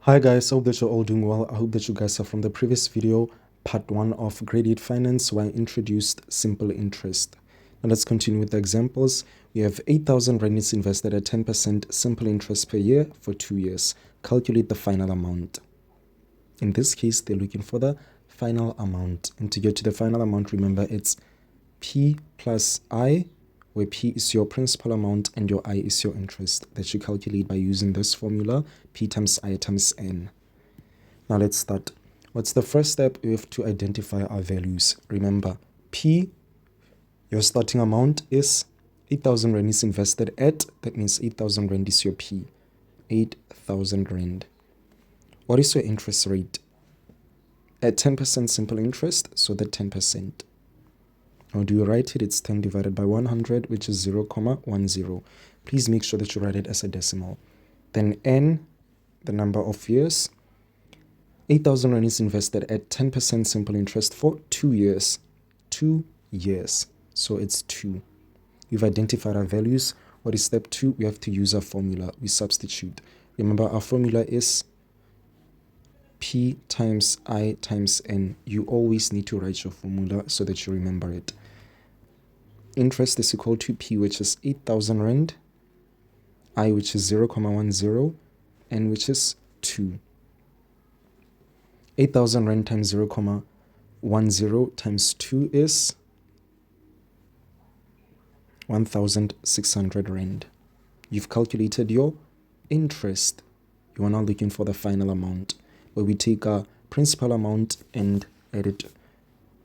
Hi guys, I hope that you're all doing well. I hope that you guys are from the previous video, part 1 of grade 8 finance, where I introduced simple interest. Now let's continue with the examples. We have 8,000 rand is invested at 10% simple interest per year for 2 years. Calculate the final amount. In this case, they're looking for the final amount. And to get to the final amount, remember it's P plus I, where P is your principal amount and your I is your interest, that you calculate by using this formula, P times I times N. Now let's start. What's the first step? We have to identify our values. Remember, P, your starting amount is 8,000 rand is invested at, that means 8,000 rand is your P, 8,000 rand. What is your interest rate? At 10% simple interest, so that 10%. Now do you write it? It's 10 divided by 100, which is 0.10. Please make sure that you write it as a decimal. Then N, the number of years. 8,000 rand is invested at 10% simple interest for 2 years. 2 years. So it's 2. We've identified our values. What is step 2? We have to use our formula. We substitute. Remember, our formula is P times I times N. You always need to write your formula so that you remember it. Interest is equal to P, which is 8,000 rand, I, which is 0.10, N, which is 2. 8,000 rand times 0.10 times 2 is 1,600 rand. You've calculated your interest. You are now looking for the final amount, where we take our principal amount and add it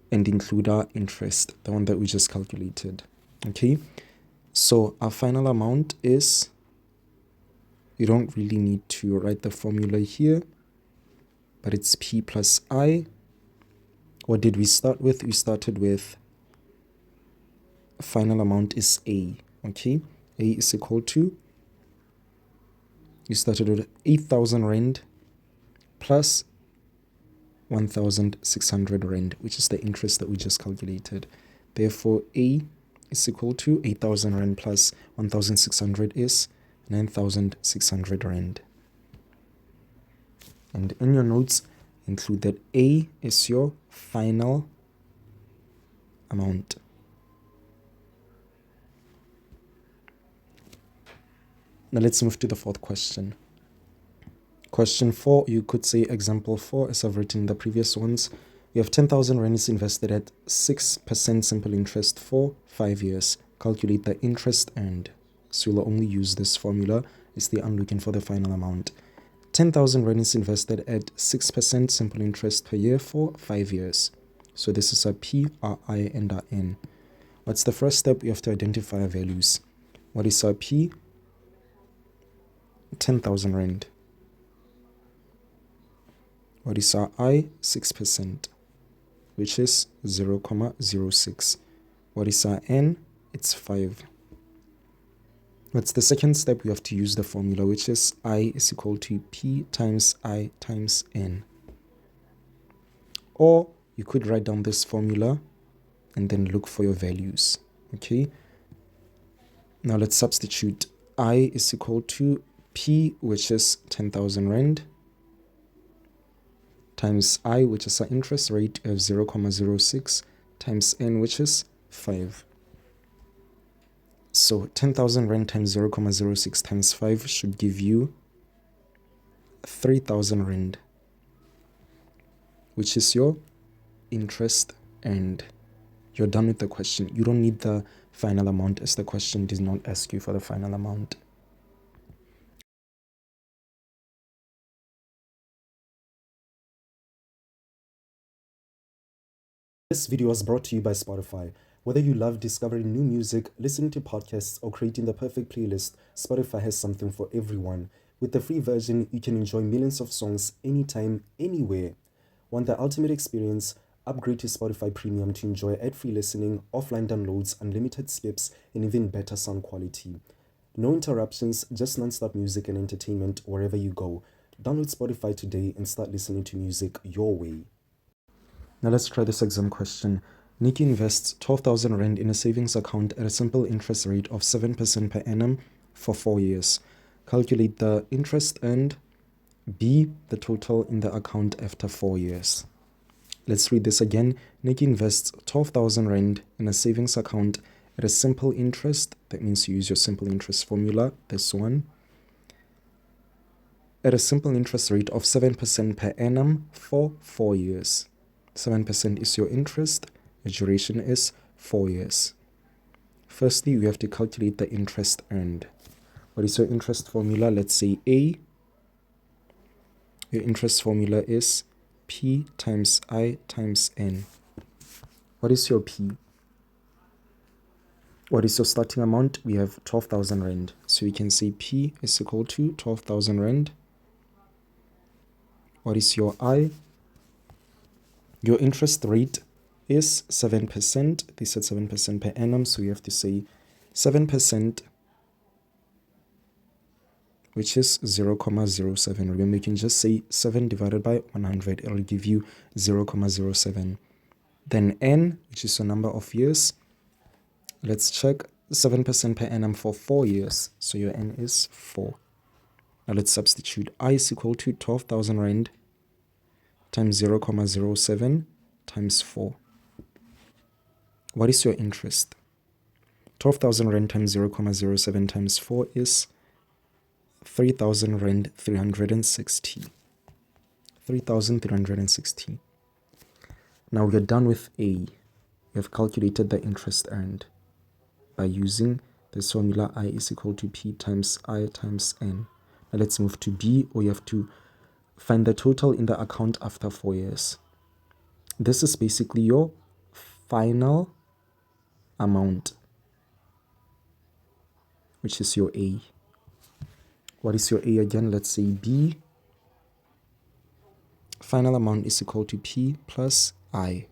and include our interest, the one that we just calculated. Okay, so our final amount is, you don't really need to write the formula here, but it's P plus I. What did we start with? We started with final amount is A. Okay, A is equal to, you started with 8,000 rand plus 1,600 rand, which is the interest that we just calculated. Therefore, A is equal to 8,000 rand plus 1,600 is 9,600 rand. And in your notes, include that A is your final amount. Now let's move to the fourth question. Question 4, you could say example 4, as I've written in the previous ones. We have 10,000 rand is invested at 6% simple interest for 5 years. Calculate the interest earned. So you'll only use this formula. It's the I'm looking for the final amount. 10,000 rand is invested at 6% simple interest per year for 5 years. So this is our P, our I, and our N. What's the first step? We have to identify our values. What is our P? 10,000 rand. What is our I? 6%, which is 0.06. What is our N? It's 5. What's the second step? We have to use the formula, which is I is equal to P times I times N. Or you could write down this formula and then look for your values. Okay. Now let's substitute. I is equal to P, which is 10,000 rand, times I, which is our interest rate of 0.06, times N, which is 5. So 10,000 rand times 0.06 times 5 should give you 3,000 rand, which is your interest, and you're done with the question. You don't need the final amount, as the question did not ask you for the final amount. This video was brought to you by Spotify. Whether you love discovering new music, listening to podcasts, or creating the perfect playlist, Spotify has something for everyone. With the free version, you can enjoy millions of songs anytime, anywhere. Want the ultimate experience? Upgrade to Spotify Premium to enjoy ad-free listening, offline downloads, unlimited skips, and even better sound quality. No interruptions, just non-stop music and entertainment wherever you go. Download Spotify today and start listening to music your way. Now let's try this exam question. Nikki invests 12,000 rand in a savings account at a simple interest rate of 7% per annum for 4 years. Calculate the interest earned B, the total in the account after 4 years. Let's read this again. Nikki invests 12,000 Rand in a savings account at a simple interest. That means you use your simple interest formula, this one. At a simple interest rate of 7% per annum for 4 years. 7% is your interest. The duration is 4 years. Firstly, you have to calculate the interest earned. What is your interest formula? Let's say A. Your interest formula is P times I times N. What is your P? What is your starting amount? We have 12,000 Rand. So we can say P is equal to 12,000 Rand. What is your I? Your interest rate is 7%. They said 7% per annum. So we have to say 7%, which is 0.07. Remember, you can just say 7 divided by 100. It will give you 0.07. Then N, which is your number of years. Let's check 7% per annum for 4 years. So your N is 4. Now let's substitute. I is equal to 12,000 Rand times 0.07 times 4. What is your interest? 12,000 Rand times 0.07 times 4 is 3,000 Rand 360. 3,360. Now we are done with A. We have calculated the interest earned by using this formula. I is equal to P times I times N. Now let's move to B, or you have to find the total in the account after 4 years. This is basically your final amount, which is your A. What is your A again? Let's say B. Final amount is equal to P plus I.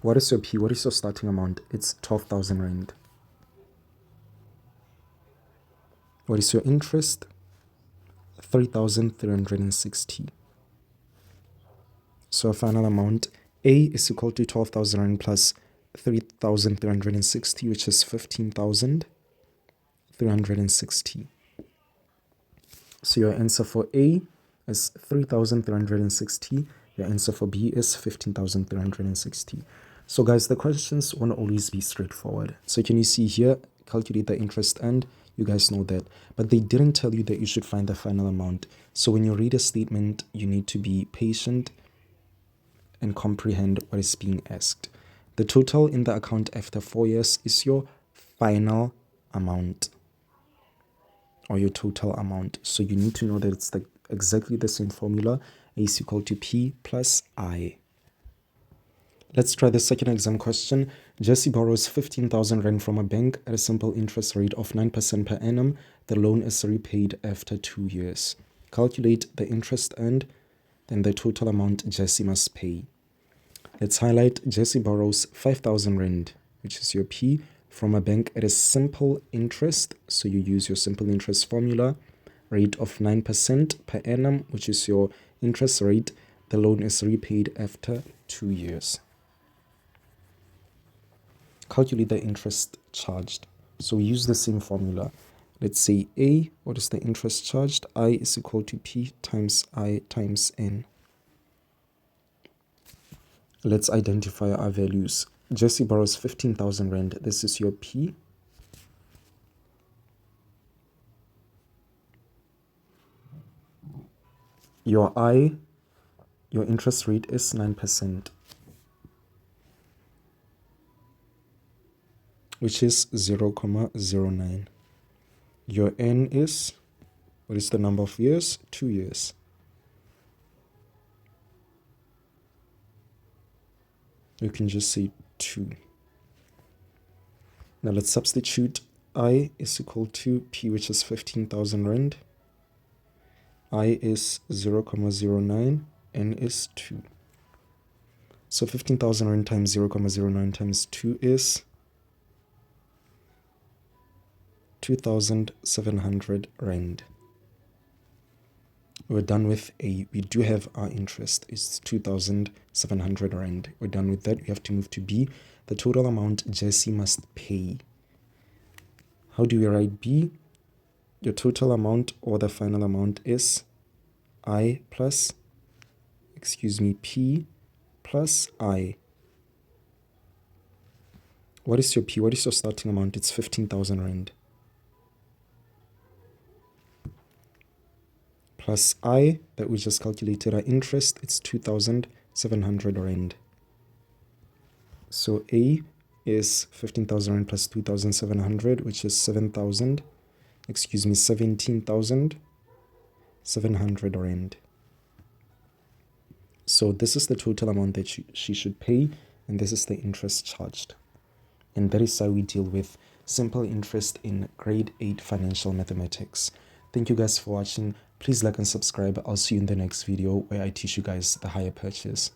What is your P? What is your starting amount? It's 12,000 Rand. What is your interest? 3,360. So our final amount, A is equal to 12,000 Rand plus 3,360, which is 15,360. So your answer for A is 3,360. Your answer for B is 15,360. So guys, the questions won't always be straightforward. So can you see here, calculate the interest earned? You guys know that. But they didn't tell you that you should find the final amount. So when you read a statement, you need to be patient and comprehend what is being asked. The total in the account after 4 years is your final amount, or your total amount. So you need to know that it's exactly the same formula. A is equal to P plus I. Let's try the second exam question. Jesse borrows 15,000 Rand from a bank at a simple interest rate of 9% per annum. The loan is repaid after 2 years. Calculate the interest earned, then the total amount Jesse must pay. Let's highlight Jesse borrows 5,000 Rand, which is your P, from a bank at a simple interest. So you use your simple interest formula, rate of 9% per annum, which is your interest rate. The loan is repaid after 2 years. Calculate the interest charged. So we use the same formula. Let's say A, what is the interest charged? I is equal to P times I times N. Let's identify our values. Jesse borrows 15,000 Rand. This is your P. Your I, your interest rate is 9%, which is 0.09. Your N is, what is the number of years? 2 years. You can just say 2. Now let's substitute. I is equal to P, which is 15,000 Rand. I is 0.09, N is 2. So 15,000 Rand times 0.09 times 2 is 2,700 Rand. We're done with A. We do have our interest. It's 2,700 Rand. We're done with that. We have to move to B. The total amount Jesse must pay. How do we write B? your total amount or the final amount is I plus, P plus I. What is your P? What is your starting amount? It's 15,000 Rand. Plus I, that we just calculated our interest, it's 2,700 Rand. So A is 15,000 Rand plus 2,700, which is 17,700 Rand. So this is the total amount that she should pay, and this is the interest charged. And that is how we deal with simple interest in grade 8 financial mathematics. Thank you guys for watching. Please like and subscribe. I'll see you in the next video where I teach you guys the higher purchase.